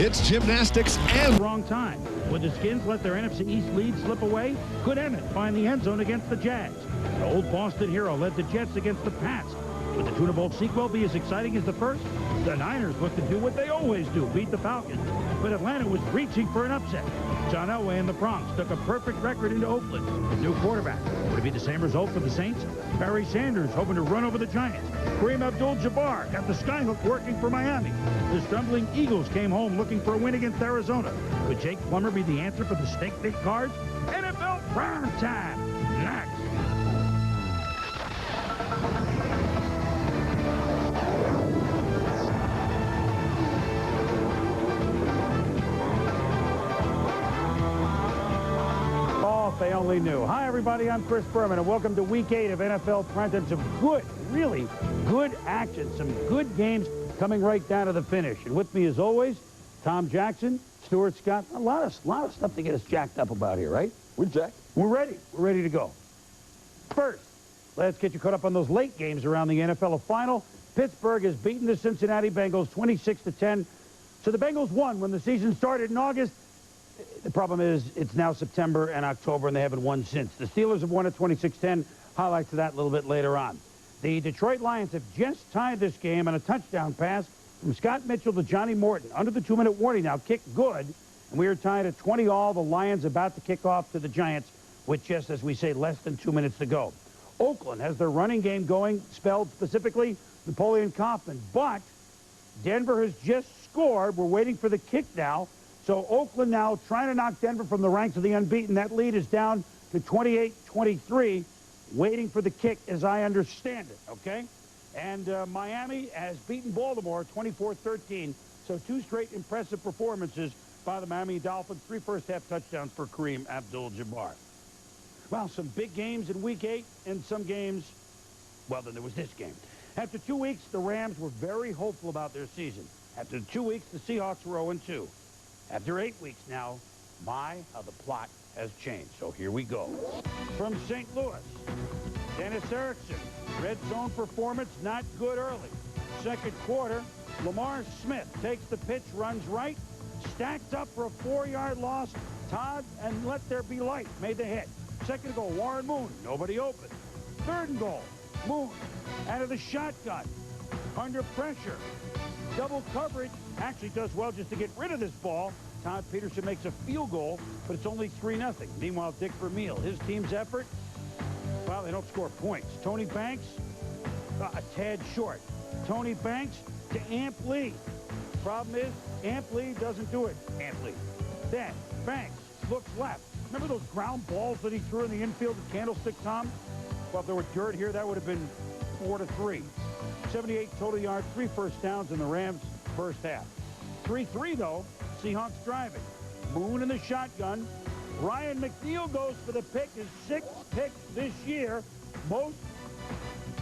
It's gymnastics and wrong time. Would the Skins let their NFC East lead slip away? Could Emmett find the end zone against the Jags? The old Boston hero led the Jets against the Pats. Would the Tuna Bowl sequel be as exciting as the first? The Niners look to do what they always do, beat the Falcons. But Atlanta was reaching for an upset. John Elway and the Bronx took a perfect record into Oakland. The new quarterback. Would it be the same result for the Saints? Barry Sanders hoping to run over the Giants. Kareem Abdul-Jabbar got the skyhook working for Miami. The stumbling Eagles came home looking for a win against Arizona. Could Jake Plummer be the answer for the Snake Big Cards? NFL Primetime. Next. They only knew. Hi, everybody. I'm Chris Berman, and welcome to Week 8 of NFL Primetime. Some good, really good action. Some good games coming right down to the finish. And with me, as always, Tom Jackson, Stuart Scott. A lot of stuff to get us jacked up about here, right? We're jacked. We're ready. We're ready to go. First, let's get you caught up on those late games around the NFL final. Pittsburgh has beaten the Cincinnati Bengals 26-10. So the Bengals won when the season started in August. The problem is it's now September and October, and they haven't won since. The Steelers have won at 26-10. Highlights of that a little bit later on. The Detroit Lions have just tied this game on a touchdown pass from Scott Mitchell to Johnny Morton. Under the 2-minute warning now, kick good. And we are tied at 20-all. The Lions about to kick off to the Giants with just, as we say, less than 2 minutes to go. Oakland has their running game going, spelled specifically Napoleon Kaufman. But Denver has just scored. We're waiting for the kick now. So Oakland now trying to knock Denver from the ranks of the unbeaten. That lead is down to 28-23, waiting for the kick as I understand it, okay? And Miami has beaten Baltimore 24-13. So two straight impressive performances by the Miami Dolphins. 3 first-half touchdowns for Kareem Abdul-Jabbar. Well, some big games in Week 8 and some games, well, then there was this game. After 2 weeks, the Rams were very hopeful about their season. After 2 weeks, the Seahawks were 0-2. After 8 weeks now, how the plot has changed. So here we go. From St. Louis, Dennis Erickson. Red zone performance, not good early. Second quarter, Lamar Smith takes the pitch, runs right, stacked up for a 4-yard loss. Todd and Let There Be Light made the hit. Second goal, Warren Moon, nobody open. Third and goal, Moon out of the shotgun, under pressure. Double coverage, actually does well just to get rid of this ball. Todd Peterson makes a field goal, but it's only 3-0. Meanwhile, Dick Vermeil, his team's effort, well, they don't score points. Tony Banks, a tad short. Tony Banks to Amp Lee. Problem is, Amp Lee doesn't do it. Amp Lee. Then, Banks looks left. Remember those ground balls that he threw in the infield at Candlestick, Tom? Well, if there were dirt here, that would have been 4-3. 78 total yards, 3 first downs in the Rams' first half. 3-3, though. Seahawks driving. Moon in the shotgun. Ryan McNeil goes for the pick. His 6th pick this year. Most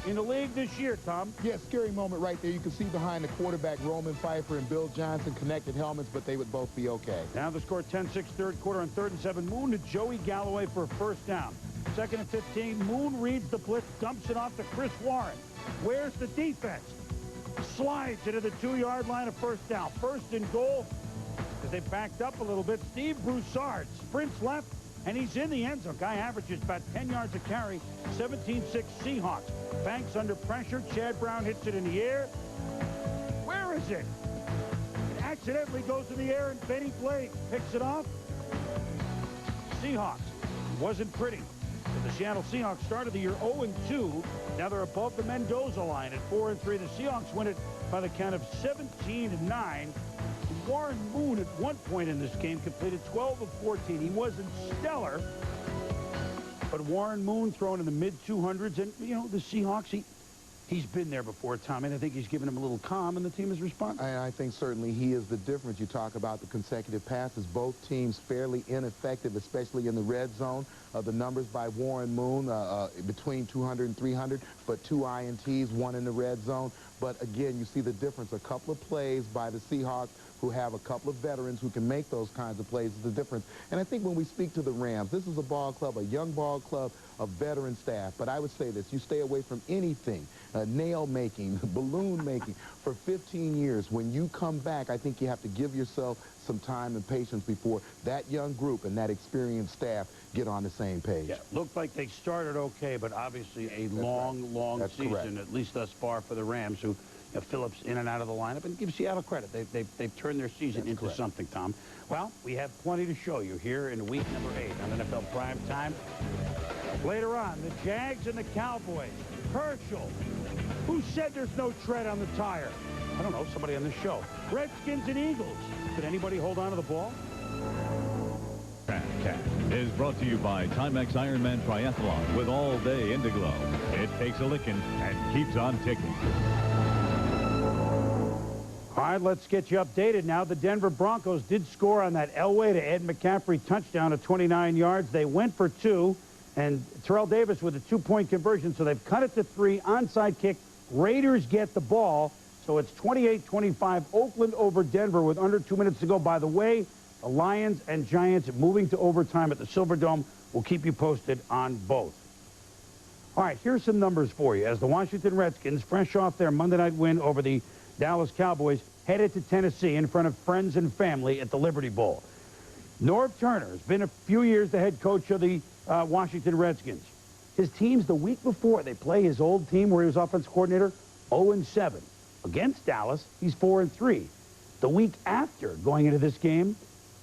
in the league this year, Tom. Yeah, scary moment right there. You can see behind the quarterback, Roman Pfeiffer and Bill Johnson connected helmets, but they would both be okay. Now the score 10-6 third quarter on 3rd and 7. Moon to Joey Galloway for a first down. 2nd and 15. Moon reads the blitz, dumps it off to Chris Warren. Where's the defense? Slides into the 2-yard line of first down. First and goal. As they backed up a little bit, Steve Broussard sprints left, and he's in the end zone. Guy averages about 10 yards a carry. 17-6 Seahawks. Banks under pressure. Chad Brown hits it in the air. Where is it? It accidentally goes in the air, and Benny Blake picks it off. Seahawks. Wasn't pretty. The Seattle Seahawks started the year 0-2. Now they're above the Mendoza line at 4-3. The Seahawks win it by the count of 17-9. Warren Moon at one point in this game completed 12 of 14. He wasn't stellar, but Warren Moon throwing in the mid-200s. And, you know, the Seahawks, he's been there before, Tom, and I think he's given him a little calm, and the team has responded. And I think certainly he is the difference. You talk about the consecutive passes. Both teams fairly ineffective, especially in the red zone. The numbers by Warren Moon, between 200 and 300, but 2 INTs, 1 in the red zone. But again, you see the difference. A couple of plays by the Seahawks who have a couple of veterans who can make those kinds of plays is the difference. And I think when we speak to the Rams, this is a ball club, a young ball club, a veteran staff. But I would say this, you stay away from anything, nail making, balloon making, for 15 years. When you come back, I think you have to give yourself some time and patience before that young group and that experienced staff get on the same page. Yeah, looked like they started okay, but obviously a long season, at least thus far for the Rams, who Phillips in and out of the lineup, and give Seattle credit. They've turned their season into something, Tom. Well, we have plenty to show you here in week number 8 on NFL Primetime. Later on, the Jags and the Cowboys. Herschel. Who said there's no tread on the tire? I don't know, somebody on this show. Redskins and Eagles. Did anybody hold on to the ball? Cat is brought to you by Timex Ironman Triathlon with all-day Indiglo. It takes a licking and keeps on ticking. All right, let's get you updated now. The Denver Broncos did score on that Elway to Ed McCaffrey touchdown at 29 yards. They went for 2, and Terrell Davis with a 2-point conversion, so they've cut it to 3. Onside kick. Raiders get the ball, so it's 28-25, Oakland over Denver with under 2 minutes to go. By the way, the Lions and Giants moving to overtime at the Silverdome. We'll keep you posted on both. All right, here's some numbers for you. As the Washington Redskins, fresh off their Monday night win over the Dallas Cowboys, headed to Tennessee in front of friends and family at the Liberty Bowl. Norv Turner has been a few years the head coach of the Washington Redskins. His teams the week before, they play his old team where he was offensive coordinator, 0-7. Against Dallas, he's 4-3. The week after going into this game,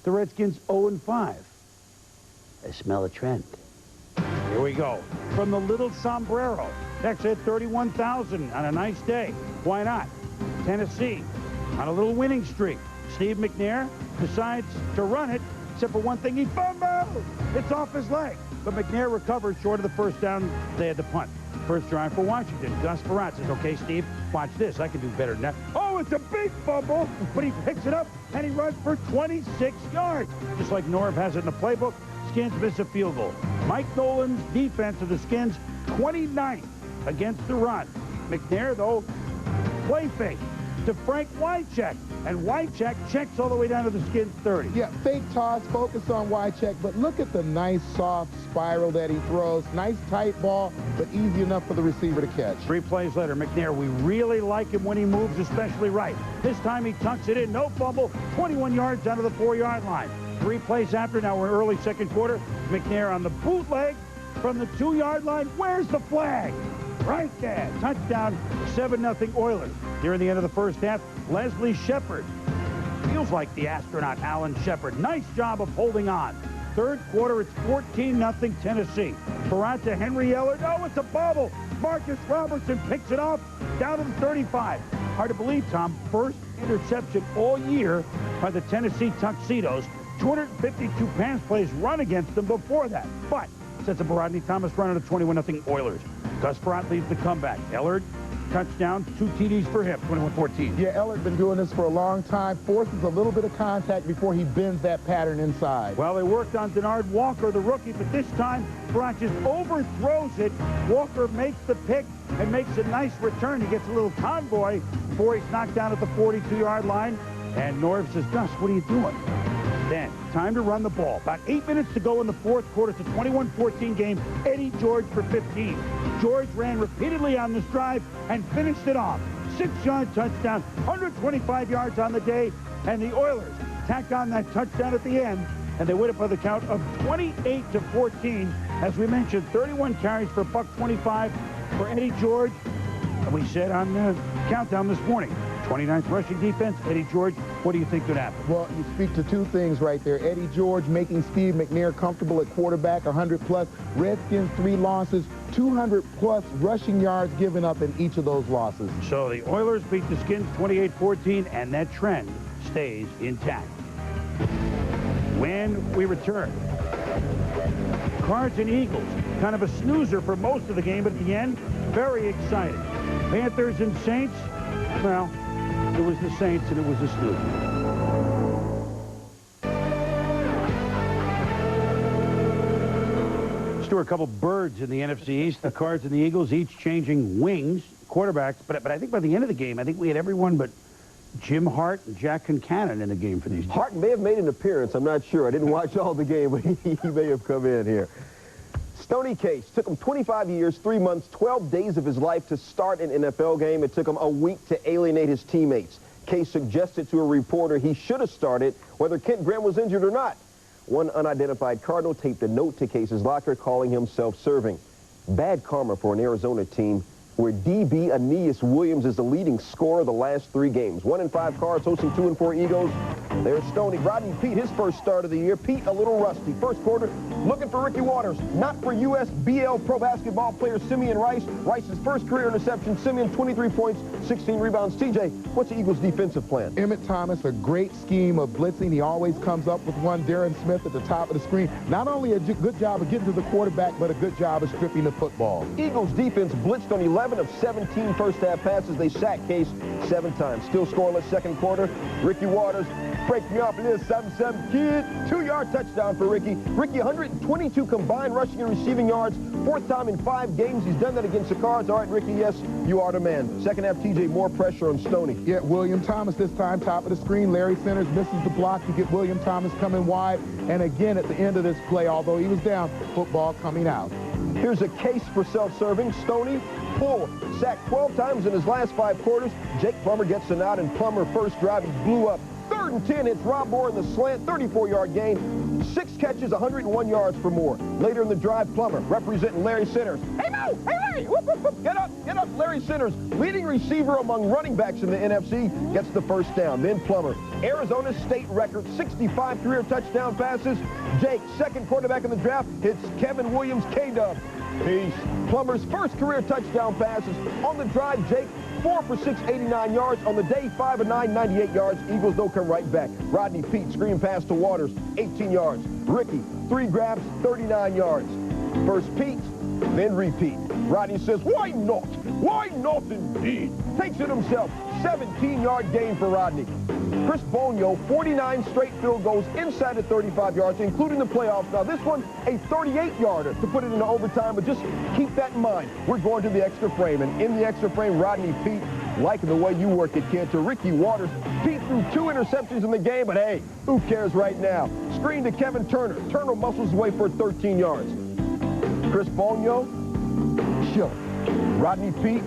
the Redskins 0-5. I smell a trend. Here we go. From the Little Sombrero. Next at 31,000 on a nice day. Why not? Tennessee on a little winning streak. Steve McNair decides to run it, except for one thing, he fumbled. It's off his leg. But McNair recovers short of the first down. They had the punt. First drive for Washington. Gus Frerotte says, okay, Steve, watch this. I can do better than that. Oh, it's a big fumble, but he picks it up, and he runs for 26 yards. Just like Norv has it in the playbook, Skins miss a field goal. Mike Nolan's defense of the Skins, 29th against the run. McNair, though, play fake to Frank Wycheck, and Wycheck checks all the way down to the Skins 30. Yeah, fake toss, focus on Wycheck, but look at the nice soft spiral that he throws. Nice tight ball, but easy enough for the receiver to catch. 3 plays later, McNair, we really like him when he moves, especially right. This time he tucks it in, no fumble, 21 yards down to the 4-yard line. 3 plays after, now we're early second quarter. McNair on the bootleg from the 2-yard line. Where's the flag? Right there. Touchdown, 7-0 Oilers. Here in the end of the first half, Leslie Shepard. Feels like the astronaut Alan Shepard. Nice job of holding on. Third quarter, it's 14-0 Tennessee. Frerotte to Henry Ellard. Oh, it's a bobble. Marcus Robertson picks it off down to the 35. Hard to believe, Tom. First interception all year by the Tennessee Tuxedos. 252 pass plays run against them before that. But sets up a Rodney Thomas run at a 21-0 Oilers. Gus Frerotte leads the comeback. Ellard, touchdown, 2 TDs for him, 21-14. Yeah, Ellard's been doing this for a long time. Forces a little bit of contact before he bends that pattern inside. Well, they worked on Denard Walker, the rookie, but this time, Frerotte just overthrows it. Walker makes the pick and makes a nice return. He gets a little convoy before he's knocked down at the 42-yard line. And Norv says, Gus, what are you doing? Then, time to run the ball. About 8 minutes to go in the fourth quarter. It's a 21-14 game. Eddie George for 15. George ran repeatedly on this drive and finished it off. 6-yard touchdown, 125 yards on the day, and the Oilers tack on that touchdown at the end, and they win it by the count of 28-14. As we mentioned, 31 carries for $125 for Eddie George. And we said on the countdown this morning, 29th rushing defense, Eddie George. What do you think could happen? Well, you speak to 2 things right there. Eddie George making Steve McNair comfortable at quarterback, 100+. Redskins 3 losses, 200+ rushing yards given up in each of those losses. So the Oilers beat the Skins 28-14, and that trend stays intact. When we return, Cards and Eagles, kind of a snoozer for most of the game, but at the end, very exciting. Panthers and Saints, well, it was the Saints and it was the snoozer. Stuart, a couple birds in the NFC East, the Cards and the Eagles, each changing wings, quarterbacks. But I think by the end of the game, I think we had everyone but Jim Hart and Jack Concannon in the game for these teams. Hart may have made an appearance. I'm not sure. I didn't watch all the game, but he may have come in here. Stoney Case took him 25 years, 3 months, 12 days of his life to start an NFL game. It took him a week to alienate his teammates. Case suggested to a reporter he should have started whether Kent Graham was injured or not. One unidentified Cardinal taped a note to Case's locker calling him self-serving. Bad karma for an Arizona team where DB Aeneas Williams is the leading scorer of the last 3 games. 1-5 Cards hosting 2-4 Eagles. There's Stoney. Rodney Peete, his first start of the year. Peete a little rusty. First quarter, looking for Ricky Waters. Not for USBL pro basketball player Simeon Rice. Rice's first career interception. Simeon, 23 points, 16 rebounds. TJ, what's the Eagles' defensive plan? Emmett Thomas, a great scheme of blitzing. He always comes up with one. Darren Smith at the top of the screen. Not only a good job of getting to the quarterback, but a good job of stripping the football. Eagles defense blitzed on 11 of 17 first-half passes. They sacked Case 7 times. Still scoreless second quarter. Ricky Waters, break me off a little something, kid. 2-yard touchdown for Ricky. Ricky, 122 combined rushing and receiving yards. 4th time in 5 games. He's done that against the Cards. All right, Ricky, yes, you are the man. Second half, TJ, more pressure on Stoney. Yeah, William Thomas this time, top of the screen. Larry Centers misses the block. You get William Thomas coming wide. And again, at the end of this play, although he was down, football coming out. Here's a Case for self-serving. Stoney, full, sacked 12 times in his last 5 quarters. Jake Plummer gets the nod, and Plummer first drive, he blew up. 3rd and 10, it's Rob Moore in the slant, 34-yard gain. 6 catches, 101 yards for Moore. Later in the drive, Plummer representing Larry Centers. Hey, Mo! Hey, Larry! Whoop, whoop, whoop. Get up! Get up! Larry Centers, leading receiver among running backs in the NFC, gets the first down. Then Plummer. Arizona State record, 65 career touchdown passes. Jake, second quarterback in the draft, hits Kevin Williams, K-Dub. Peace. Plummer's first career touchdown passes. On the drive, Jake, 4 for 6, 89 yards. On the day, 5 of 9, 98 yards. Eagles don't come right back. Rodney Peete, screen pass to Waters, 18 yards. Ricky, 3 grabs, 39 yards. First Peete, then repeat. Rodney says, why not? Why not indeed? Takes it himself. 17-yard gain for Rodney. Chris Bonio, 49 straight field goals inside of 35 yards, including the playoffs. Now, this one, a 38-yarder to put it into overtime, but just keep that in mind. We're going to the extra frame, and in the extra frame, Rodney Peete, liking the way you work it, Cantor. Ricky Waters, Peete threw 2 interceptions in the game, but hey, who cares right now? Screen to Kevin Turner. Turner muscles his way for 13 yards. Chris Bonio, chill. Rodney Peete,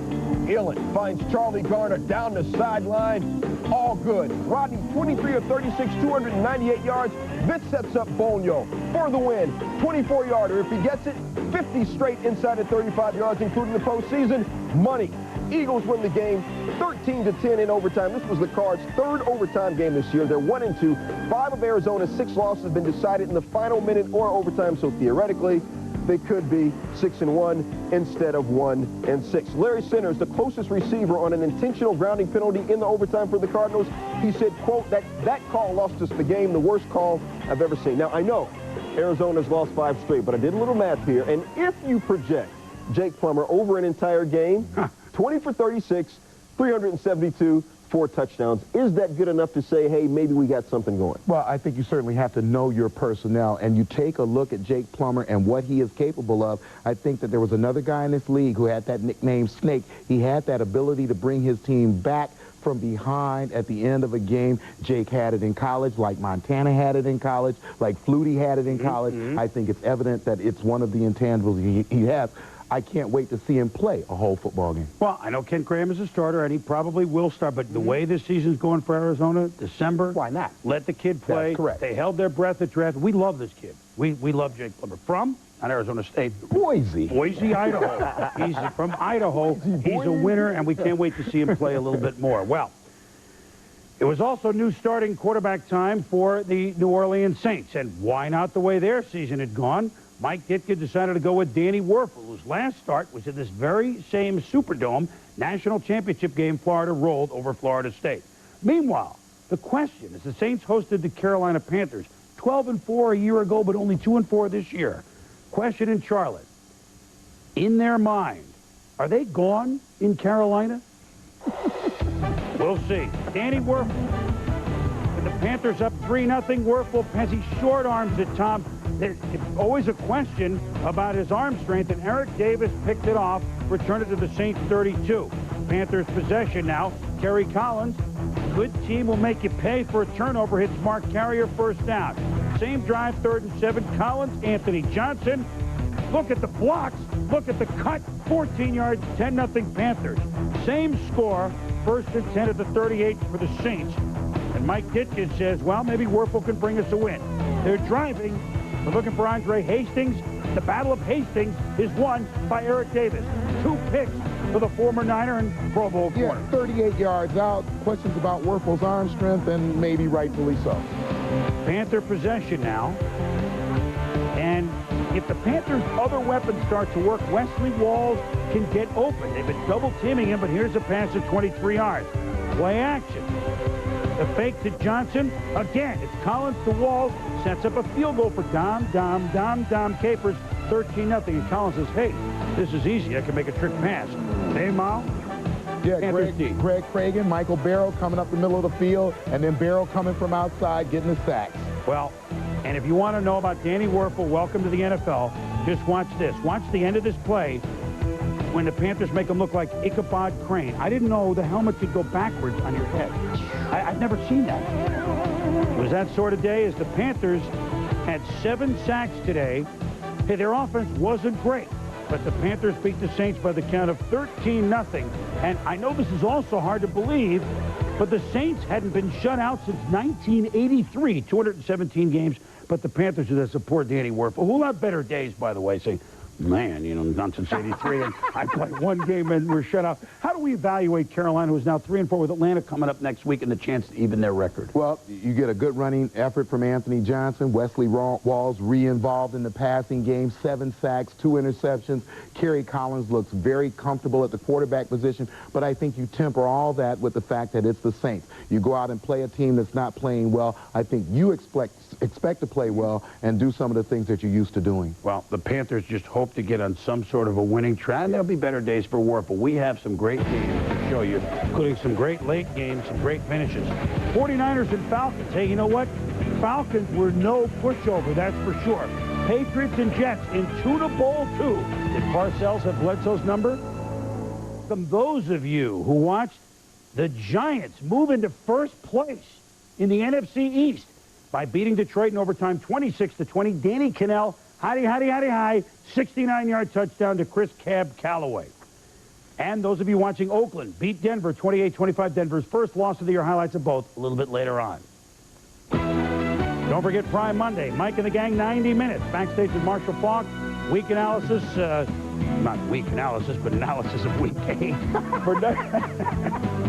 Illin finds Charlie Garner down the sideline. All good. Rodney, 23 of 36, 298 yards. This sets up Bonio for the win. 24-yarder. If he gets it, 50 straight inside of 35 yards, including the postseason. Money. Eagles win the game 13-10 in overtime. This was the Cards' 3rd overtime game this year. They're 1-2. 5 of Arizona's 6 losses have been decided in the final minute or overtime, so theoretically, they could be 6-1 instead of 1-6. Larry Centers, the closest receiver on an intentional grounding penalty in the overtime for the Cardinals. He said, quote, that call lost us the game, the worst call I've ever seen. Now, I know Arizona's lost 5 straight, but I did a little math here, and if you project Jake Plummer over an entire game, 20 for 36, 372, 4 touchdowns. Is that good enough to say, hey, maybe we got something going? Well, I think you certainly have to know your personnel, and you take a look at Jake Plummer and what he is capable of. I think that there was another guy in this league who had that nickname Snake. He had that ability to bring his team back from behind at the end of a game. Jake had it in college, like Montana had it in college, like Flutie had it in college. I think it's evident that it's one of the intangibles he has. I can't wait to see him play a whole football game. Well, I know Kent Graham is a starter, and he probably will start, but the way this season's going for Arizona, December, why not? Let the kid play. That's correct. They held their breath at draft. We love this kid. We love Jake Plummer. From? Not Arizona State. Boise. Boise, Idaho. He's from Idaho. He's a winner, and we can't wait to see him play a little bit more. Well, it was also new starting quarterback time for the New Orleans Saints, and why not the way their season had gone? Mike Ditka decided to go with Danny Werfel, whose last start was in this very same Superdome national championship game Florida rolled over Florida State. Meanwhile, the question is the Saints hosted the Carolina Panthers 12-4 a year ago, but only 2-4 this year. Question in Charlotte. In their mind, are they gone in Carolina? We'll see. Danny Werfel. With the Panthers up 3-0, Werfel, as he short arms it, Tom. There's always a question about his arm strength, and Eric Davis picked it off, returned it to the Saints 32. Panthers possession now. Kerry Collins. Good team will make you pay for a turnover. Hits Mark Carrier first down. Same drive, 3rd and 7. Collins, Anthony Johnson. Look at the blocks. Look at the cut. 14 yards, 10-0 Panthers. Same score, 1st and 10 at the 38 for the Saints. And Mike Ditka says, well, maybe Werfel can bring us a win. They're driving. They're looking for Andre Hastings. The Battle of Hastings is won by Eric Davis. 2 picks for the former Niner and Pro Bowl corner. 38 yards out. Questions about Werfel's arm strength, and maybe rightfully so. Panther possession now. And if the Panthers' other weapons start to work, Wesley Walls can get open. They've been double-teaming him, but here's a pass at 23 yards. Play action. The fake to Johnson. Again, it's Collins to Walls. Sets up a field goal for Dom Capers. 13-0. And Collins says, hey, this is easy. I can make a trick pass. Hey, Mal. Yeah, Greg Cragen, Michael Barrow coming up the middle of the field, and then Barrow coming from outside, getting the sacks. Well, and if you want to know about Danny Werfel, welcome to the NFL, just watch this. Watch the end of this play when the Panthers make him look like Ichabod Crane. I didn't know the helmet could go backwards on your head. I've never seen that. It was that sort of day as the Panthers had 7 sacks today. Hey, their offense wasn't great, but the Panthers beat the Saints by the count of 13-0. And I know this is also hard to believe, but the Saints hadn't been shut out since 1983, 217 games. But the Panthers that support Danny Werfel, who'll have better days, by the way, saying, man, you know, not since 83, and I played 1 game and we're shut out. How do we evaluate Carolina, who's now 3-4 with Atlanta coming up next week and the chance to even their record? Well, you get a good running effort from Anthony Johnson. Wesley Walls re-involved in the passing game, 7 sacks, 2 interceptions. Kerry Collins looks very comfortable at the quarterback position, but I think you temper all that with the fact that it's the Saints. You go out and play a team that's not playing well. I think you expect to play well and do some of the things that you're used to doing. Well, the Panthers just hope to get on some sort of a winning track, and there'll be better days for Werfel. We have some great games to show you, including some great late games, some great finishes. 49ers and Falcons. Hey, you know what? Falcons were no pushover, that's for sure. Patriots and Jets in Tuna Bowl 2. Did Parcells have Bledsoe's number? From those of you who watched the Giants move into first place in the NFC East by beating Detroit in overtime 26-20, Danny Cannell, hidey, 69-yard touchdown to Chris Cab Calloway. And those of you watching Oakland beat Denver 28-25, Denver's first loss of the year. Highlights of both a little bit later on. Don't forget Prime Monday. Mike and the gang, 90 minutes. Backstage with Marshall Falk. Week analysis, not week analysis, but analysis of week 8.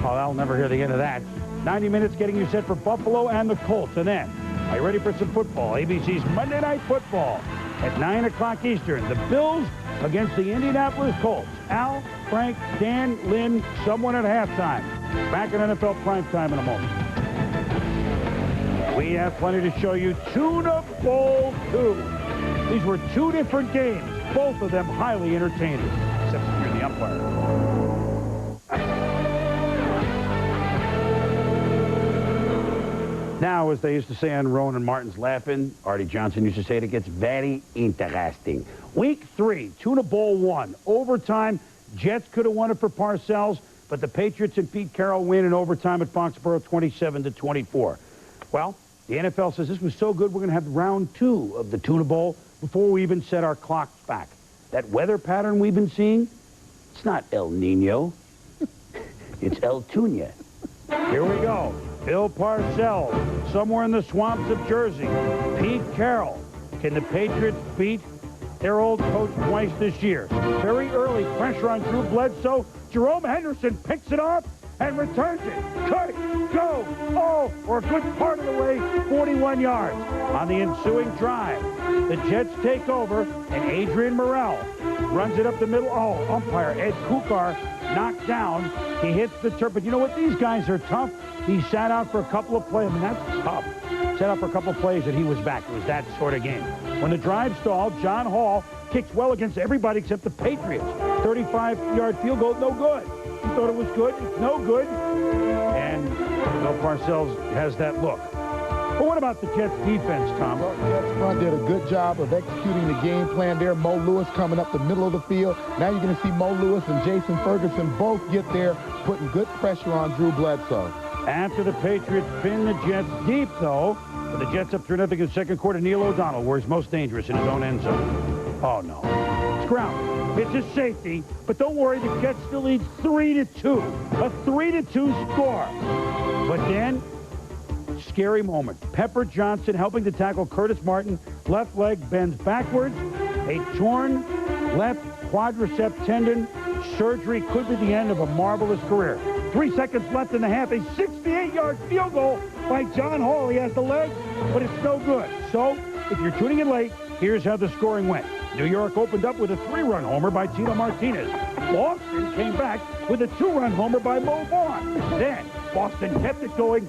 Oh, I'll never hear the end of that. 90 minutes getting you set for Buffalo and the Colts. And then, are you ready for some football? ABC's Monday Night Football at 9 o'clock Eastern. The Bills against the Indianapolis Colts. Al, Frank, Dan, Lynn, someone at halftime. Back in NFL Primetime in a moment. We have plenty to show you. Tuna Bowl 2. These were 2 different games, both of them highly entertaining, except if you're the umpire. Now, as they used to say on Rowan and Martin's Laughing, Artie Johnson used to say, it gets very interesting. Week 3, Tuna Bowl 1, overtime. Jets could have won it for Parcells, but the Patriots and Pete Carroll win in overtime at Foxborough 27-24. Well, the NFL says this was so good, we're going to have round 2 of the Tuna Bowl before we even set our clocks back. That weather pattern we've been seeing, it's not El Nino. It's El Tunya. Here we go. Bill Parcells, somewhere in the swamps of Jersey. Pete Carroll. Can the Patriots beat their old coach twice this year? Very early pressure on Drew Bledsoe. Jerome Henderson picks it off and returns it. Cut, go, oh, or a good part of the way, 41 yards. On the ensuing drive, the Jets take over, and Adrian Morrell runs it up the middle. Oh, umpire Ed Kukar knocked down. He hits the turf. But you know what? These guys are tough. He sat out for a couple of plays. I mean, that's tough. Sat out for a couple of plays, and he was back. It was that sort of game. When the drive stalled, John Hall kicks well against everybody except the Patriots. 35-yard field goal, no good. He thought it was good. It's no good. And Bill Parcells has that look. But what about the Jets' defense, Tom? Well, Jets front did a good job of executing the game plan there. Mo Lewis coming up the middle of the field. Now you're going to see Mo Lewis and Jason Ferguson both get there, putting good pressure on Drew Bledsoe. After the Patriots pin the Jets deep, though, with the Jets up 3-0 in the second quarter, Neil O'Donnell, where he's most dangerous in his own end zone. Oh, no. It's grounded. It's a safety, but don't worry, the Jets still lead 3-2. A 3-2 score. But then, scary moment. Pepper Johnson helping to tackle Curtis Martin. Left leg bends backwards. A torn left quadricep tendon. Surgery could be the end of a marvelous career. 3 seconds left in the half. A 68-yard field goal by John Hall. He has the leg, but it's no good. So, if you're tuning in late, here's how the scoring went. New York opened up with a 3-run homer by Tito Martinez. Boston came back with a 2-run homer by Mo Vaughn. Then, Boston kept it going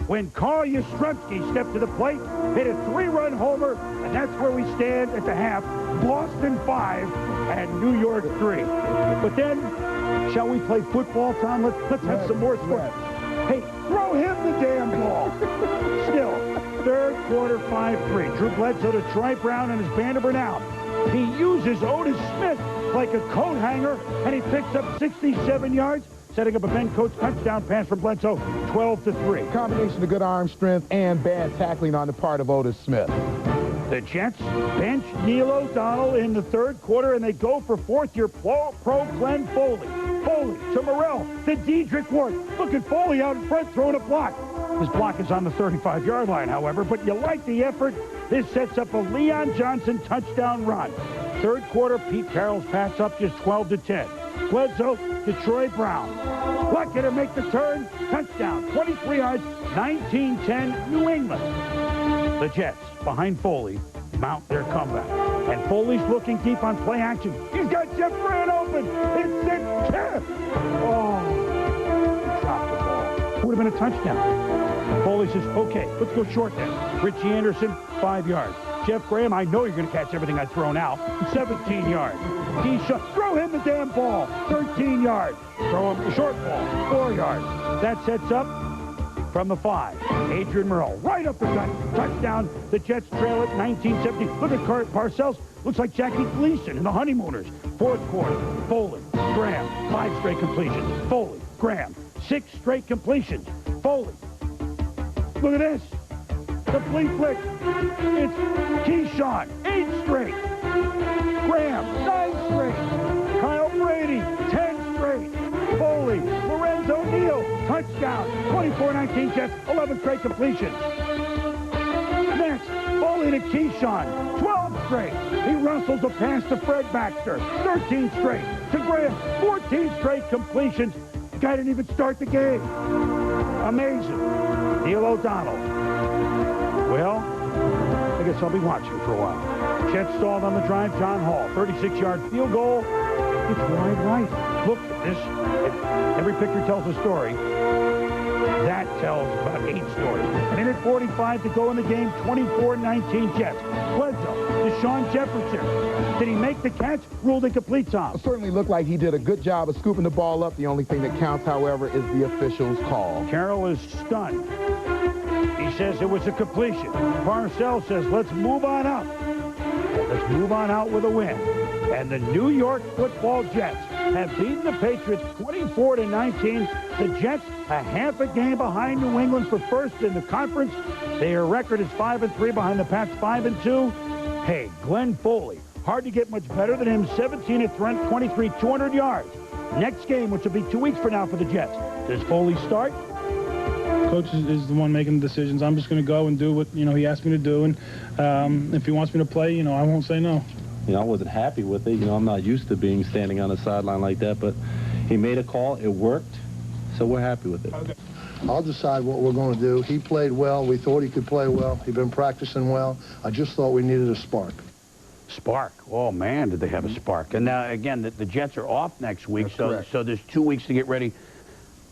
when Carl Yastrzemski stepped to the plate, hit a 3-run homer, and that's where we stand at the half. Boston 5 and New York 3. But then, shall we play football, Tom? Let's have some more score. Hey, throw him the damn ball. Still, third quarter, 5-3. Drew Bledsoe to Troy Brown and his band of renown. He uses Otis Smith like a coat hanger, and he picks up 67 yards, setting up a Ben Coates touchdown pass from Bledsoe, 12-3. Combination of good arm strength and bad tackling on the part of Otis Smith. The Jets bench Neil O'Donnell in the third quarter, and they go for fourth-year pro Glenn Foley. Foley to Morrell, to Dedrick Ward. Look at Foley out in front throwing a block. His block is on the 35-yard line, however, but you like the effort. This sets up a Leon Johnson touchdown run. Third quarter, Pete Carroll's pass up just 12-10. Bledsoe to Troy Brown. Lucky to make the turn. Touchdown. 23 yards. 19-10 New England. The Jets, behind Foley, mount their comeback. And Foley's looking deep on play action. He's got Jeff Grant open. It's a tip. Oh, he dropped the ball. Would have been a touchdown. Foley says, okay, let's go short then. Richie Anderson, 5 yards. Jeff Graham, I know you're going to catch everything I throw now. 17 yards. Keyshawn, throw him the damn ball. 13 yards. Throw him the short ball. 4 yards. That sets up from the 5. Adrian Morrell, right up the gut. Touchdown. The Jets trail it 19-17. Look at Parcells. Looks like Jackie Gleason in the Honeymooners. Fourth quarter. Foley, Graham, 5 straight completions. Foley, Graham, 6 straight completions. Foley. Look at this. The flea flick. It's Keyshawn, 8 straight. Graham, 9 straight. Kyle Brady, 10 straight. Foley, Lorenzo Neal, touchdown. 24-19 Jets, 11 straight completions. Next, Foley to Keyshawn, 12 straight. He rustles a pass to Fred Baxter, 13 straight. To Graham, 14 straight completions. The guy didn't even start the game. Amazing. Neil O'Donnell. Well, I guess I'll be watching for a while. Jets stalled on the drive. John Hall, 36-yard field goal. It's wide right. Look at this. Every picture tells a story. That tells about 8 stories. Minute 45 to go in the game. 24-19 Jets. Bledsoe to Sean Jefferson. Did he make the catch? Ruled incomplete, Tom. It certainly looked like he did a good job of scooping the ball up. The only thing that counts, however, is the official's call. Carroll is stunned. He says it was a completion. Parcells says, let's move on out. Let's move on out with a win. And the New York Football Jets have beaten the Patriots 24-19. The Jets a half a game behind New England for first in the conference. Their record is 5-3 behind the Pats 5-2. Hey, Glenn Foley, hard to get much better than him. 17 at 23, 200 yards. Next game, which will be 2 weeks from now for the Jets. Does Foley start? Coach is the one making the decisions. I'm just going to go and do what he asked me to do, and if he wants me to play, I won't say no. I wasn't happy with it. I'm not used to being standing on the sideline like that, but he made a call. It worked, so we're happy with it. Okay. I'll decide what we're going to do. He played well. We thought he could play well. He'd been practicing well. I just thought we needed a spark. Spark. Oh, man, did they have a spark. And now, again, the Jets are off next week, so there's 2 weeks to get ready.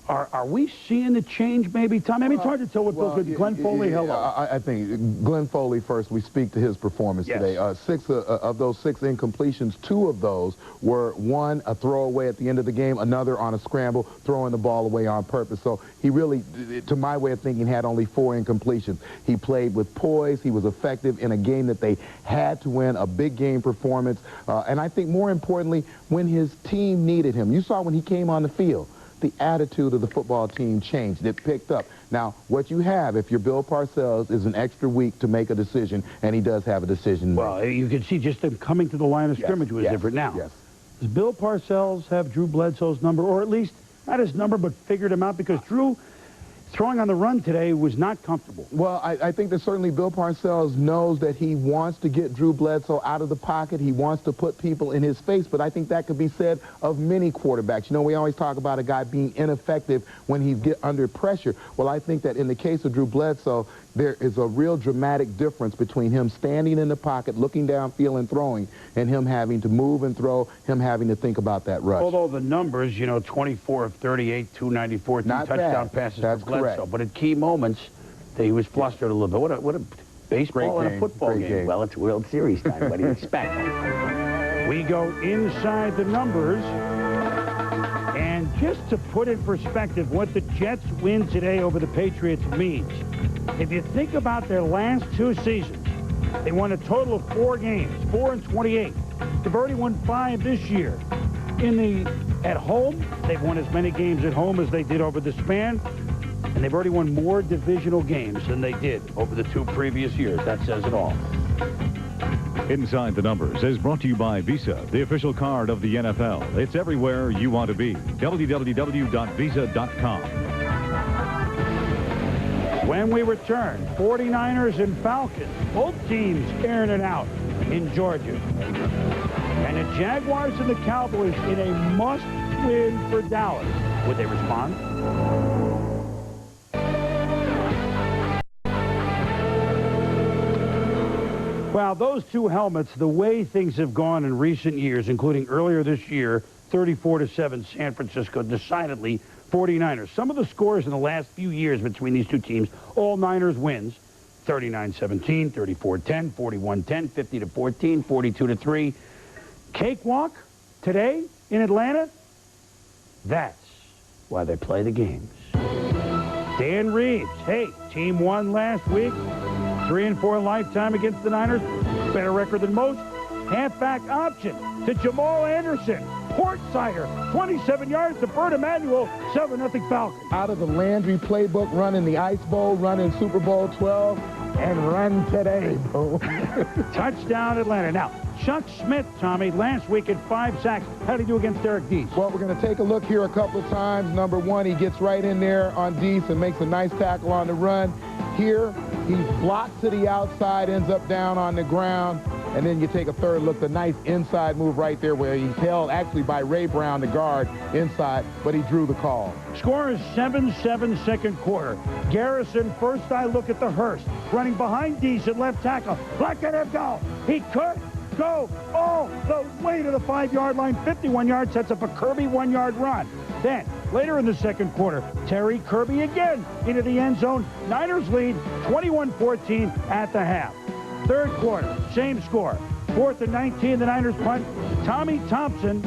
Are we seeing the change maybe, Tom? I mean, it's hard to tell what feels good. Glenn Foley, hello. I think Glenn Foley first, we speak to his performance today. Six of those 6 incompletions, 2 of those were, one, a throwaway at the end of the game, another on a scramble, throwing the ball away on purpose. So he really, to my way of thinking, had only 4 incompletions. He played with poise. He was effective in a game that they had to win, a big game performance. And I think more importantly, when his team needed him. You saw when he came on the field, the attitude of the football team changed. It picked up. Now, what you have, if you're Bill Parcells, is an extra week to make a decision, and he does have a decision. Well, you can see just them coming to the line of scrimmage was different. Now, does Bill Parcells have Drew Bledsoe's number, or at least not his number, but figured him out? Because Drew, throwing on the run today, was not comfortable. Well, I think that certainly Bill Parcells knows that he wants to get Drew Bledsoe out of the pocket. He wants to put people in his face, but I think that could be said of many quarterbacks. You know, we always talk about a guy being ineffective when he gets under pressure. Well, I think that in the case of Drew Bledsoe, there is a real dramatic difference between him standing in the pocket, looking downfield and throwing, and him having to move and throw, him having to think about that rush. Although the numbers, you know, 24 of 38, 294, 2 touchdown passes for Bledsoe. But at key moments, he was flustered a little bit. What a baseball and a football game. Well, it's World Series time. What do you expect? We go inside the numbers. And just to put in perspective what the Jets win today over the Patriots means, if you think about their last 2 seasons, they won a total of 4 games, 4 and 28. They've already won 5 this year. At home, they've won as many games at home as they did over the span, and they've already won more divisional games than they did over the 2 previous years. That says it all. Inside the Numbers is brought to you by Visa, the official card of the NFL. It's everywhere you want to be. www.visa.com. When we return, 49ers and Falcons, both teams airing it out in Georgia. And the Jaguars and the Cowboys in a must-win for Dallas. Would they respond? Well, those 2 helmets, the way things have gone in recent years, including earlier this year, 34-7 San Francisco, decidedly 49ers. Some of the scores in the last few years between these 2 teams, all Niners wins, 39-17, 34-10, 41-10, 50-14, 42-3. Cakewalk today in Atlanta? That's why they play the games. Dan Reeves, hey, team won last week. 3-4 lifetime against the Niners. Better record than most. Halfback option to Jamal Anderson. Port Sider, 27 yards to Bert Emanuel, 7-0 Falcons. Out of the Landry playbook, running the Ice Bowl, running Super Bowl 12, and run today, bro. Touchdown Atlanta. Now, Chuck Smith, Tommy, last week at 5 sacks. How did he do against Derek Deese? Well, we're going to take a look here a couple of times. Number 1, he gets right in there on Deese and makes a nice tackle on the run. Here, he's blocked to the outside, ends up down on the ground. And then you take a third look, the nice inside move right there where he's held actually by Ray Brown, the guard, inside, but he drew the call. Score is 7-7 second quarter. Garrison, first eye look at the Hurst, running behind Deese at left tackle. Let him go. He could go all the way to the 5-yard line. 51 yards, sets up a Kirby 1-yard run. Then, later in the second quarter, Terry Kirby again into the end zone. Niners lead 21-14 at the half. Third quarter, same score. 4th and 19, the Niners punt. Tommy Thompson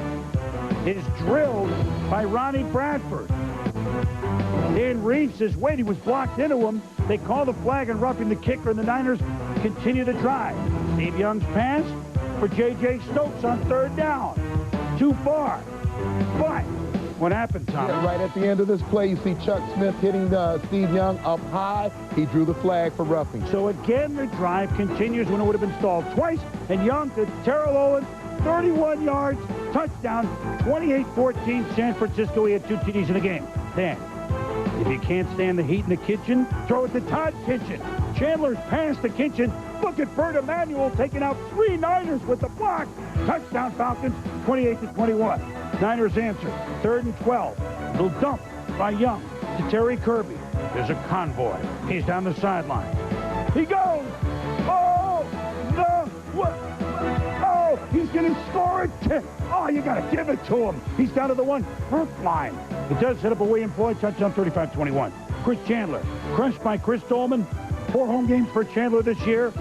is drilled by Ronnie Bradford. Dan Reeves says, wait, he was blocked into him. They call the flag and roughing the kicker, and the Niners continue the drive. Steve Young's pass for J.J. Stokes on 3rd down. Too far. But what happened, Tommy? Yeah, right at the end of this play, you see Chuck Smith hitting Steve Young up high. He drew the flag for roughing. So again, the drive continues when it would have been stalled twice. And Young to Terrell Owens, 31 yards, touchdown, 28-14 San Francisco. He had 2 TDs in the game. Then, if you can't stand the heat in the kitchen, throw it to Todd Kitchen. Chandler's pass to Kitchen. Look at Bert Emanuel taking out 3 Niners with the block. Touchdown Falcons, 28-21. Niners answer, 3rd and 12. Little dump by Young to Terry Kirby. There's a convoy. He's down the sideline. He goes. Oh, no. What? Oh, he's going to score it. Oh, you got to give it to him. He's down to the 1 line. It does set up a William Floyd touchdown, 35-21. Chris Chandler, crushed by Chris Tolman. 4 home games for Chandler this year.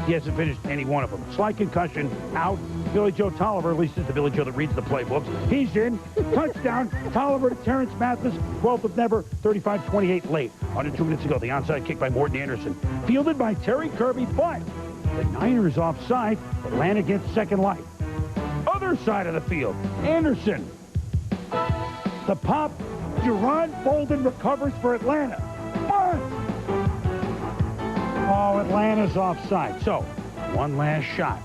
He hasn't finished any one of them. Slight concussion, out. Billy Joe Tolliver, at least it's the Billy Joe that reads the playbooks. He's in. Touchdown. Tolliver to Terrence Mathis. 12th of never. 35-28 late. Under 2 minutes ago, the onside kick by Morton Anderson. Fielded by Terry Kirby, but the Niners offside. Atlanta gets second life. Other side of the field. Anderson. The pop. Jerron Bolden recovers for Atlanta. But oh, Atlanta's offside. So, one last shot.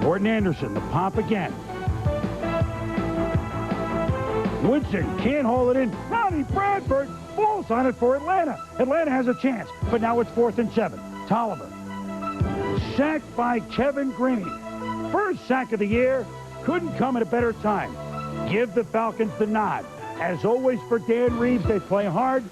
Morton Anderson, the pop again. Woodson can't hold it in. Ronnie Bradford falls on it for Atlanta. Atlanta has a chance, but now it's 4th and 7. Tolliver. Sacked by Kevin Green. First sack of the year. Couldn't come at a better time. Give the Falcons the nod. As always for Dan Reeves, they play hard,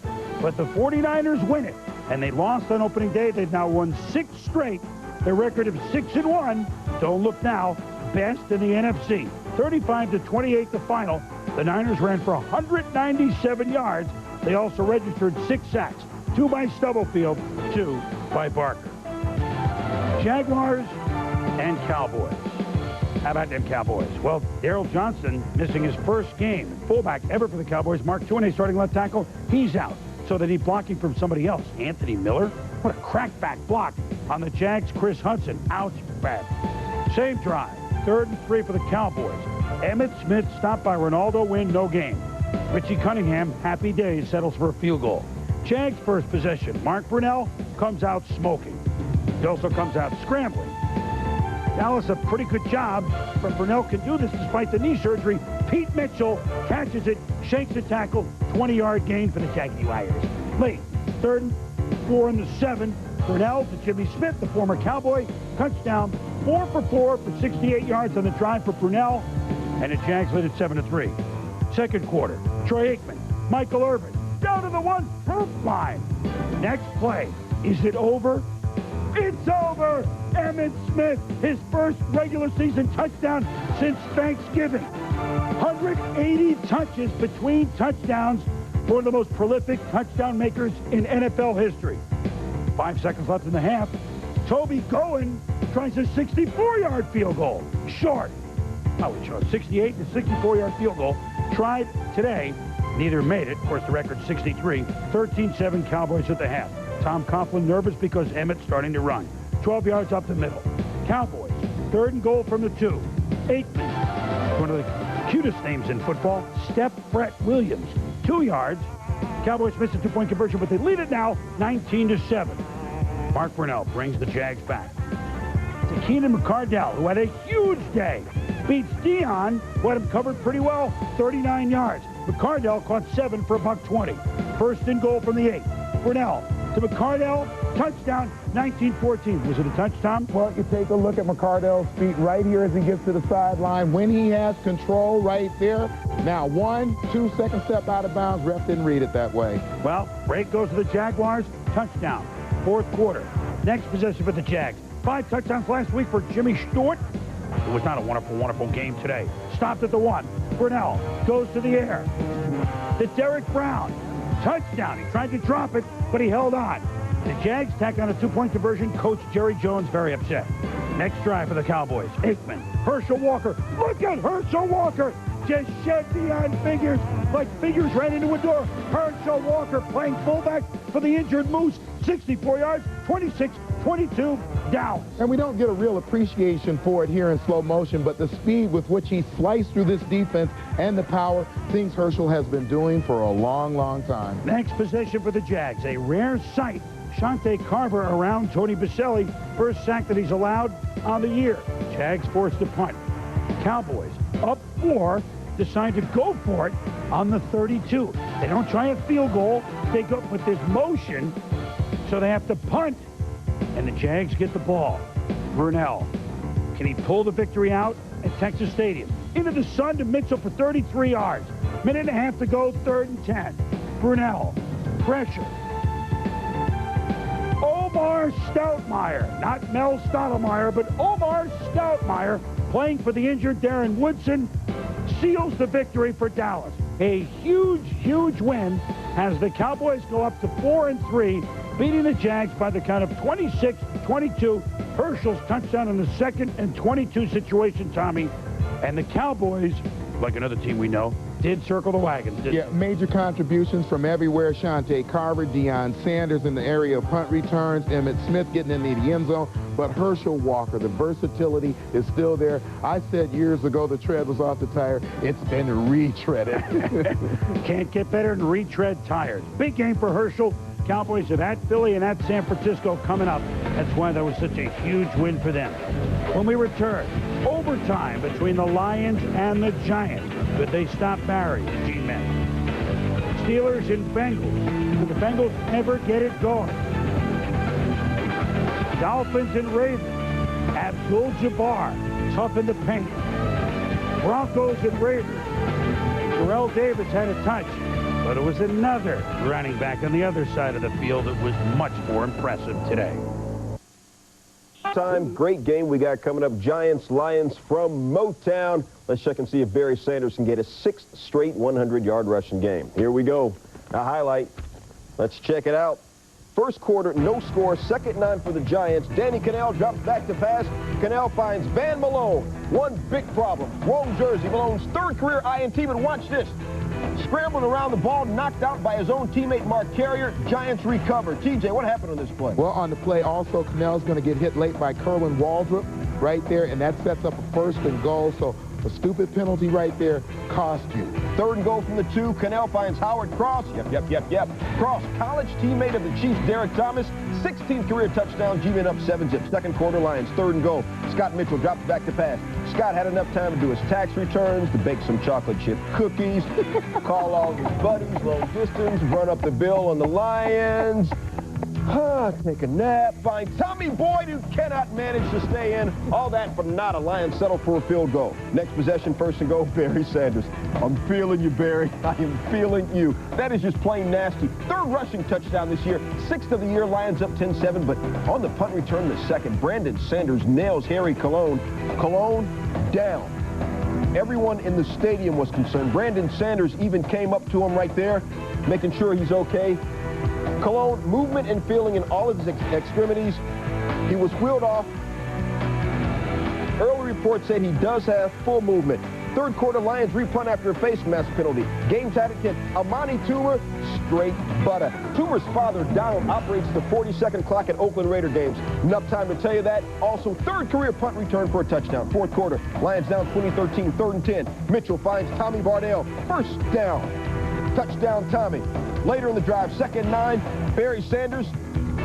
but the 49ers win it. And they lost on opening day. They've now won 6 straight. Their record of 6-1. Don't look now. Best in the NFC. 35-28 the final. The Niners ran for 197 yards. They also registered 6 sacks. 2 by Stubblefield, 2 by Barker. Jaguars and Cowboys. How about them Cowboys? Well, Daryl Johnson missing his first game. Fullback ever for the Cowboys. Mark Tuinei starting left tackle. He's out. So they need blocking from somebody else. Anthony Miller. What a crackback block on the Jags. Chris Hudson. Ouch. Bad. Same drive. 3rd and 3 for the Cowboys. Emmitt Smith stopped by Ronaldo. Win. No game. Richie Cunningham. Happy days. Settles for a field goal. Jags first possession. Mark Brunell comes out smoking. He also comes out scrambling. Dallas a pretty good job, but Brunell can do this despite the knee surgery. Pete Mitchell catches it, shakes the tackle, 20-yard gain for the Jaguars. Late, 3rd and 4 and 7. Brunell to Jimmy Smith, the former Cowboy. Touchdown, 4 for 4 for 68 yards on the drive for Brunell, and the Jags lead at 7-3. Second quarter, Troy Aikman, Michael Irvin, down to the 1 line. Next play, is it over? It's over! Emmitt Smith, his first regular season touchdown since Thanksgiving. 180 touches between touchdowns, one of the most prolific touchdown makers in NFL history. 5 seconds left in the half. Toby Goen tries a 64-yard field goal. Short. Oh, it shows 68 and 64-yard field goal. Tried today. Neither made it. Of course, the record 63. 13-7 Cowboys at the half. Tom Coughlin nervous because Emmitt's starting to run. 12 yards up the middle. Cowboys, 3rd and goal from the 2. Aikman, one of the cutest names in football, Steph Brett Williams, 2 yards. Cowboys missed a 2-point conversion, but they lead it now 19-7. Mark Brunell brings the Jags back. To Keenan McCardell, who had a huge day. Beats Dion, who had him covered pretty well, 39 yards. McCardell caught 7 for $120. 1st and goal from the 8. Brunell to McCardell, touchdown, 19-14. Was it a touch, Tom? Well, you take a look at McCardell's feet right here as he gets to the sideline. When he has control right there, now 1, 2 second step out of bounds. Ref didn't read it that way. Well, break goes to the Jaguars, touchdown, 4th quarter. Next possession for the Jags. 5 touchdowns last week for Jimmy Stewart. It was not a wonderful, wonderful game today. Stopped at the 1. Brunell goes to the air. To Derek Brown. Touchdown. He tried to drop it, but he held on. The Jags tack on a 2-point conversion. Coach Jerry Jones very upset. Next drive for the Cowboys. Aikman. Herschel Walker. Look at Herschel Walker. Just shed beyond figures like figures ran into a door. Herschel Walker playing fullback for the injured Moose. 64 yards, 26-22 down. And we don't get a real appreciation for it here in slow motion, but the speed with which he sliced through this defense and the power, things Herschel has been doing for a long, long time. Next possession for the Jags, a rare sight. Shante Carver around Tony Baselli. First sack that he's allowed on the year. Jags forced to punt. Cowboys up 4, decide to go for it on the 32. They don't try a field goal. They go with this motion, so they have to punt. And the Jags get the ball. Brunell. Can he pull the victory out at Texas Stadium? Into the sun to Mitchell for 33 yards. Minute and a half to go, 3rd and 10. Brunell. Pressure. Omar Stoutmeyer. Not Mel Stottlemyre, but Omar Stoutmeyer playing for the injured Darren Woodson. seals the victory for Dallas. A huge, huge win as the Cowboys go up to 4-3, beating the Jags by the count of 26-22. Herschel's touchdown in the 2nd and 22 situation, Tommy. And the Cowboys, like another team we know, did circle the wagons. Yeah, major contributions from everywhere. Shante Carver, Deion Sanders in the area of punt returns, Emmitt Smith getting into the end zone. But Herschel Walker, the versatility is still there. I said years ago the tread was off the tire. It's been retreaded. Can't get better than retread tires. Big game for Herschel. Cowboys have at Philly and at San Francisco coming up. That's why that was such a huge win for them. When we return, overtime between the Lions and the Giants. Could they stop Barry, G-Men? Steelers and Bengals. Could the Bengals ever get it going? Dolphins and Ravens. Abdul-Jabbar, tough in the paint. Broncos and Raiders. Terrell Davis had a touch, but it was another running back on the other side of the field that was much more impressive today. Time, great game we got coming up. Giants-Lions from Motown. Let's check and see if Barry Sanders can get a 6th straight 100-yard rushing game. Here we go. A highlight. Let's check it out. First quarter, no score. 2nd 9 for the Giants. Danny Cannell drops back to pass. Cannell finds Van Malone. One big problem. Wrong jersey. Malone's 3rd career INT, but watch this. Scrambling around the ball, knocked out by his own teammate Mark Carrier. Giants recover. TJ, what happened on this play? Well, on the play also, Cannell's going to get hit late by Kerwin Waldrop right there, and that sets up a 1st and goal. So a stupid penalty right there cost you. 3rd and goal from the 2. Cannell finds Howard Cross. Yep. Cross, college teammate of the Chiefs, Derek Thomas. 16th career touchdown. G-Men up 7-zip. 2nd quarter, Lions. 3rd and goal. Scott Mitchell drops back to pass. Scott had enough time to do his tax returns, to bake some chocolate chip cookies, call all his buddies, long distance, run up the bill on the Lions. Take a nap, find Tommy Boyd, who cannot manage to stay in. All that for not a Lions settle for a field goal. Next possession, 1st and goal, Barry Sanders. I'm feeling you, Barry. I am feeling you. That is just plain nasty. 3rd rushing touchdown this year. 6th of the year, Lions up 10-7. But on the punt return, the 2nd, Brandon Sanders nails Harry Colon. Colon down. Everyone in the stadium was concerned. Brandon Sanders even came up to him right there, making sure he's okay. Cologne, movement and feeling in all of his extremities. He was wheeled off. Early reports said he does have full movement. 3rd quarter, Lions repunt after a face mask penalty. Game tied at 10. Amani Toomer, straight butter. Toomer's father, Donald, operates the 40-second clock at Oakland Raider games. Enough time to tell you that. Also, 3rd career punt return for a touchdown. 4th quarter, Lions down 20-13, 3rd and 10. Mitchell finds Tommy Bardell. 1st down. Touchdown, Tommy. Later in the drive, 2nd 9, Barry Sanders.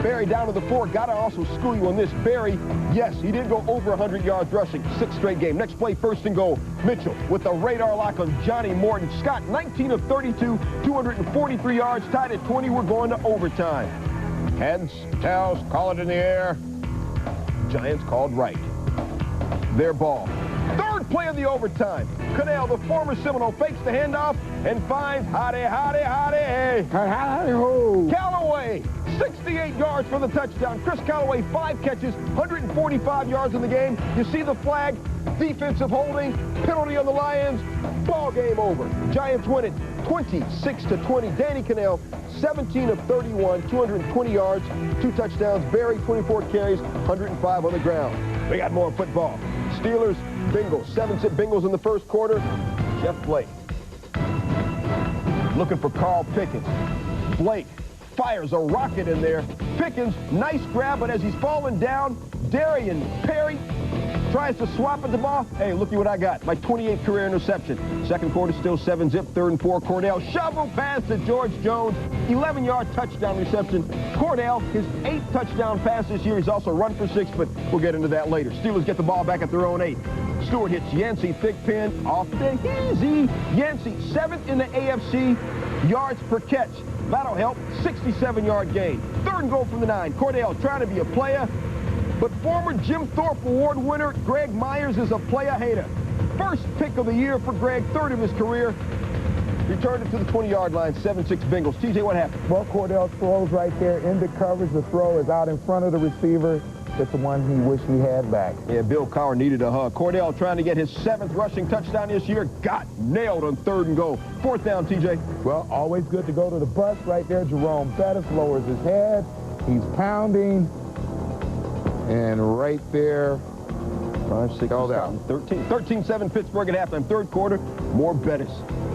Barry down to the 4. Got to also school you on this. Barry, yes, he did go over 100 yards rushing. 6th straight game. Next play, 1st and goal. Mitchell with the radar lock on Johnny Morton. Scott, 19 of 32, 243 yards, tied at 20. We're going to overtime. Heads, tails, call it in the air. Giants called right. Their ball. 3rd play of the overtime. Cannell, the former Seminole, fakes the handoff and finds howdy. Callaway, 68 yards for the touchdown. Chris Callaway, 5 catches, 145 yards in the game. You see the flag, defensive holding, penalty on the Lions. Ball game over. Giants win it 26-20. Danny Cannell, 17 of 31, 220 yards, 2 touchdowns. Barry, 24 carries, 105 on the ground. We got more football. Steelers, Bengals, 7-zip Bengals in the 1st quarter. Jeff Blake looking for Carl Pickens. Blake fires a rocket in there. Pickens, nice grab, but as he's falling down, Darian Perry tries to swap at the ball. Hey, looky what I got. My 28th career interception. 2nd quarter, still 7-zip. 3rd and 4, Cordell. Shovel pass to George Jones. 11-yard touchdown reception. Cordell, his 8th touchdown pass this year. He's also run for 6, but we'll get into that later. Steelers get the ball back at their own 8. Stewart hits Yancey, thick pin, off the easy. Yancey, 7th in the AFC, yards per catch. That'll help, 67-yard gain. 3rd and goal from the 9. Cordell trying to be a player, but former Jim Thorpe Award winner Greg Myers is a player hater. 1st pick of the year for Greg, 3rd of his career. Returned it to the 20-yard line, 7-6 Bengals. TJ, what happened? Well, Cordell throws right there into coverage. The throw is out in front of the receiver. That's the one he wished he had back. Yeah, Bill Cowher needed a hug. Cordell trying to get his 7th rushing touchdown this year. Got nailed on 3rd and goal. 4th down, TJ. Well, always good to go to the bus right there. Jerome Bettis lowers his head. He's pounding. And right there, 5, 6, held out. 13-7 Pittsburgh at halftime. 3rd quarter, more Bettis.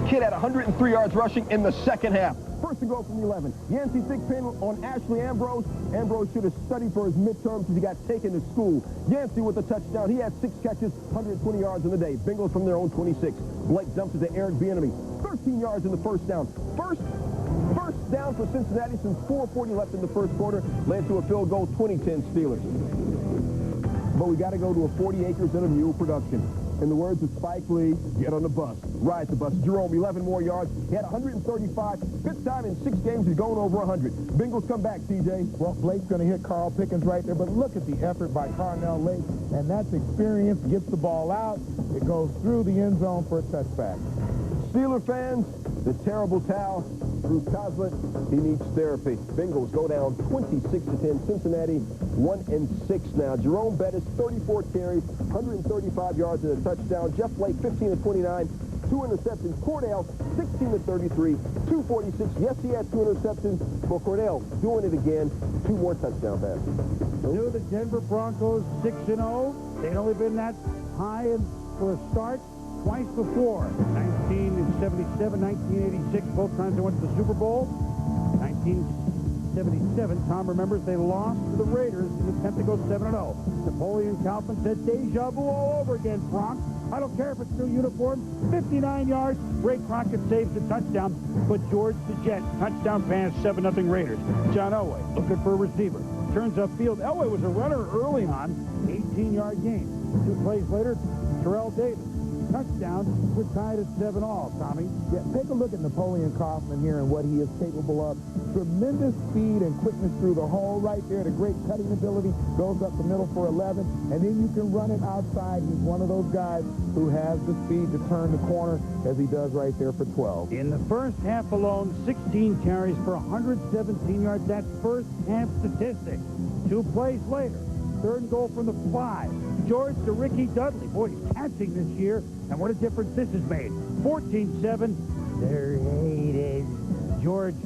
Kid had 103 yards rushing in the 2nd half. 1st and goal from the 11. Yancey 6-pin on Ashley Ambrose. Ambrose should have studied for his midterm because he got taken to school. Yancey with the touchdown. He had 6 catches, 120 yards in the day. Bengals from their own 26. Blake dumps it to Eric Bieniemy. 13 yards in the 1st down. First down for Cincinnati since 4:40 left in the 1st quarter. Led to a field goal, 20-10 Steelers. But we got to go to a 40 acres and a mule production. In the words of Spike Lee, get on the bus. Ride the bus. Jerome, 11 more yards. He had 135. 5th time in 6 games. He's going over 100. Bengals come back, TJ. Well, Blake's going to hit Carl Pickens right there, but look at the effort by Carnell Lake, and that's experience. Gets the ball out. It goes through the end zone for a touchback. Steeler fans, the terrible towel. Bruce Coslett, he needs therapy. Bengals go down 26-10. Cincinnati 1-6 now. Jerome Bettis, 34 carries, 135 yards and a touchdown. Jeff Blake, 15-29, 2 interceptions. Cordell, 16-33, 246. Yes, he had 2 interceptions, but Cordell doing it again. 2 more touchdown passes. The Denver Broncos 6-0. They'd only been that high for a start twice before. 1977, 1986, both times they went to the Super Bowl. 1977, Tom remembers they lost to the Raiders in the attempt to go 7-0. Napoleon Kaufman said, deja vu all over again, Bronx. I don't care if it's new uniform. 59 yards. Ray Crockett saves the touchdown, but George the Jet, touchdown pass, 7-0 Raiders. John Elway looking for a receiver. Turns upfield. Elway was a runner early on. 18-yard gain. 2 plays later, Terrell Davis. Touchdown. We're tied at 7-all, Tommy. Yeah, take a look at Napoleon Kaufman here and what he is capable of. Tremendous speed and quickness through the hole right there. The great cutting ability goes up the middle for 11, and then you can run it outside. He's one of those guys who has the speed to turn the corner as he does right there for 12. In the first half alone, 16 carries for 117 yards. That's first half statistics. 2 plays later. 3rd and goal from the 5. George to Ricky Dudley. Boy, he's catching this year, and what a difference this has made. 14-7. There it is. George, I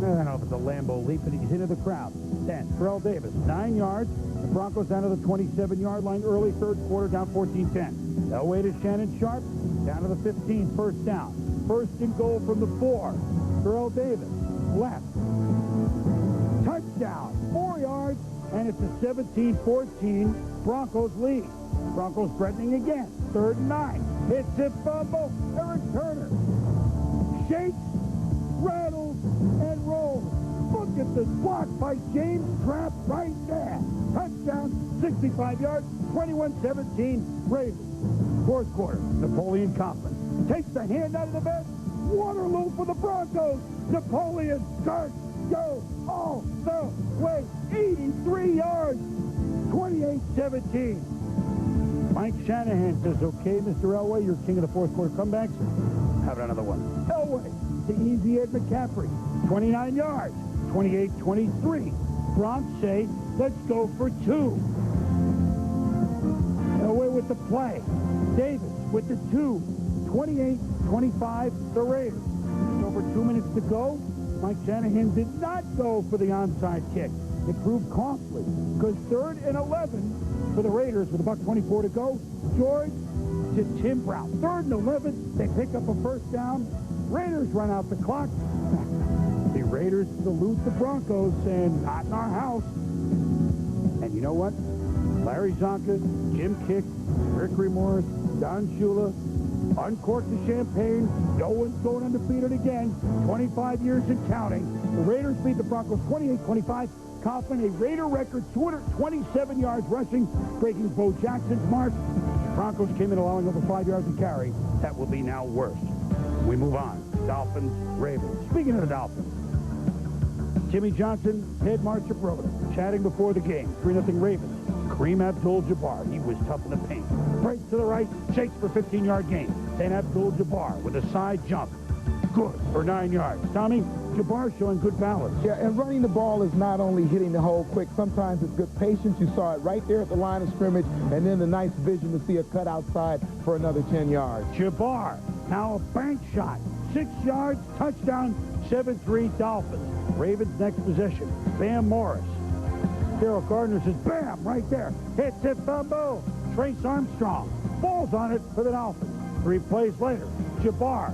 don't know if it's a Lambeau leap, but he's into the crowd. 10. Terrell Davis, 9 yards. The Broncos down to the 27-yard line early 3rd quarter, down 14-10. Elway to Shannon Sharp, down to the 15, 1st down. 1st and goal from the 4. Terrell Davis, left. Touchdown, 4 yards. And it's a 17-14 Broncos lead. Broncos threatening again. 3rd and 9. It's a fumble. Eric Turner shakes, rattles, and rolls. Look at this block by James Trapp right there. Touchdown, 65 yards, 21-17 Raiders. 4th quarter, Napoleon Kaufman takes the hand out of the bench. Waterloo for the Broncos. Napoleon starts. Go all the way. 83 yards. 28-17. Mike Shanahan says, okay, Mr. Elway, you're king of the 4th quarter comebacks. Have another one. Elway to Easy Ed McCaffrey. 29 yards. 28-23. Bronx say, let's go for 2. Elway with the play. Davis with the 2. 28-25, the Raiders. Over 2 minutes to go. Mike Shanahan did not go for the onside kick. It proved costly because 3rd and 11 for the Raiders with about 24 to go. George to Tim Brown. 3rd and 11. They pick up a 1st down. Raiders run out the clock. The Raiders salute the Broncos saying, not in our house. And you know what? Larry Zonka, Jim Kick, Rick Remorse, Don Shula, uncorked the champagne. No one's going undefeated again. 25 years and counting. The Raiders beat the Broncos 28-25. Kaufman, a Raider record, 227 yards rushing, breaking Bo Jackson's mark. The Broncos came in allowing over 5 yards to carry. That will be now worse. We move on. Dolphins, Ravens. Speaking of the Dolphins, Jimmy Johnson, Ted Marchibroda, chatting before the game. 3-0 Ravens. Kareem Abdul-Jabbar. He was tough in the paint. Breaks to the right, shakes for 15-yard gain. Then Abdul-Jabbar with a side jump. good for 9 yards. Tommy, Jabbar showing good balance. Yeah, and running the ball is not only hitting the hole quick. Sometimes it's good patience. You saw it right there at the line of scrimmage, and then the nice vision to see a cut outside for another 10 yards. Jabbar, now a bank shot. 6 yards, touchdown, 7-3 Dolphins. Ravens next possession. Bam Morris. Daryl Gardner says, bam, right there. Hits it, fumble. Trace Armstrong falls on it for the Dolphins. 3 plays later, Jabbar.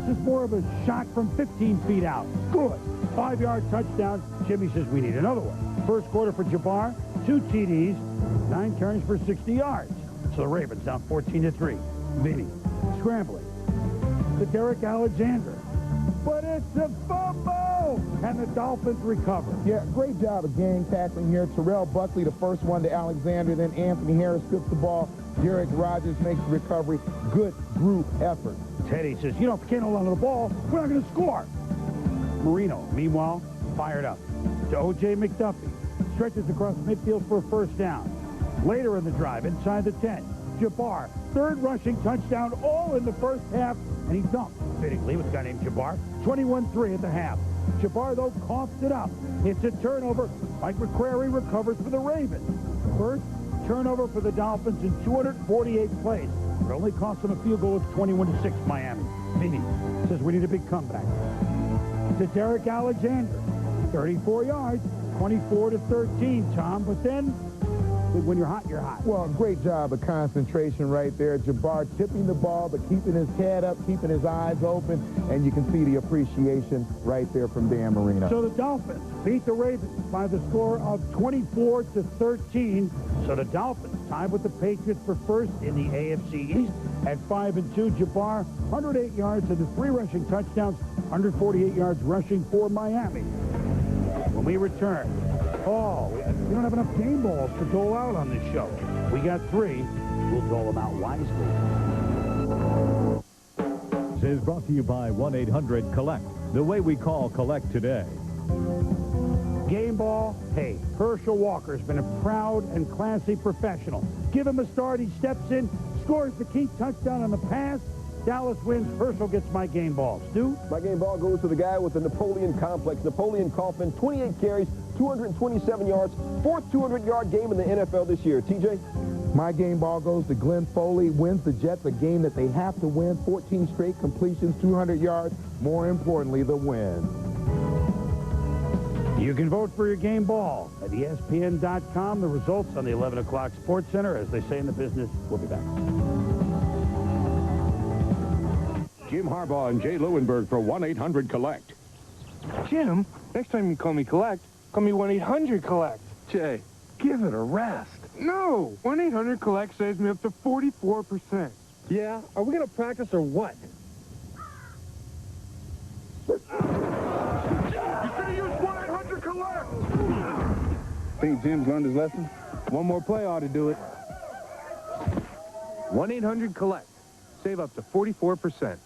This is more of a shot from 15 feet out. Good. 5-yard touchdown. Jimmy says we need another one. First quarter for Jabbar, 2 TDs, 9 carries for 60 yards. So the Ravens down 14-3. Vinny scrambling to Derek Alexander. But it's a fumble! And the Dolphins recover. Yeah, great job of gang tackling here. Terrell Buckley, the first one to Alexander. Then Anthony Harris strips the ball. Derek Rogers makes the recovery. Good group effort. Teddy says, you know, if we can't hold on to the ball, we're not going to score. Marino, meanwhile, fired up to O.J. McDuffie. Stretches across midfield for a first down. Later in the drive, inside the 10, Jabbar, 3rd rushing touchdown, all in the first half, and he dumped, fittingly, with a guy named Jabbar, 21-3 at the half. Jabbar, though, coughs it up. It's a turnover. Mike McCrary recovers for the Ravens. First turnover for the Dolphins in 248 plays. It only cost them a field goal of 21-6 Miami. Vinny says we need a big comeback. To Derek Alexander, 34 yards, 24-13, Tom. But then, when you're hot, you're hot. Well, great job of concentration right there. Jabbar tipping the ball, but keeping his head up, keeping his eyes open, and you can see the appreciation right there from Dan Marino. So the Dolphins beat the Ravens by the score of 24-13. So the Dolphins tied with the Patriots for first in the AFC East at 5-2. Jabbar, 108 yards and the 3 rushing touchdowns, 148 yards rushing for Miami. When we return, we don't have enough game balls to dole out on this show. We got 3. We'll dole them out wisely. This is brought to you by 1-800-COLLECT, the way we call collect today. Game ball, hey, Herschel Walker's been a proud and classy professional. Give him a start, he steps in, scores the key touchdown on the pass. Dallas wins. Herschel gets my game ball. Stu? My game ball goes to the guy with the Napoleon complex. Napoleon Kaufman, 28 carries, 227 yards, 4th 200-yard game in the NFL this year. TJ? My game ball goes to Glenn Foley. Wins the Jets a game that they have to win. 14 straight completions, 200 yards. More importantly, the win. You can vote for your game ball at ESPN.com. The results on the 11 o'clock Sports Center. As they say in the business, we'll be back. Jim Harbaugh and Jay Lewenberg for 1-800-COLLECT. Jim, next time you call me collect, call me 1-800-COLLECT. Jay, give it a rest. No, 1-800-COLLECT saves me up to 44%. Yeah? Are we going to practice or what? You should have used 1-800-COLLECT! Think Jim's learned his lesson? One more play ought to do it. 1-800-COLLECT. Save up to 44%.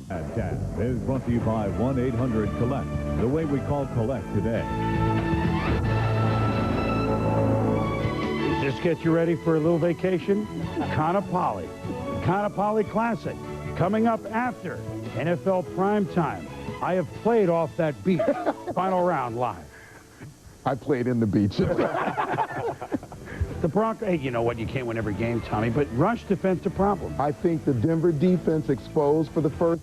At 10 is brought to you by 1-800-COLLECT, the way we call collect today. Does this get you ready for a little vacation? Conopoli. Conopoli Classic. Coming up after NFL Primetime. I have played off that beach. Final round live. I played in the beach. The Broncos, hey, you know what? You can't win every game, Tommy, but rush defense a problem. I think the Denver defense exposed for the first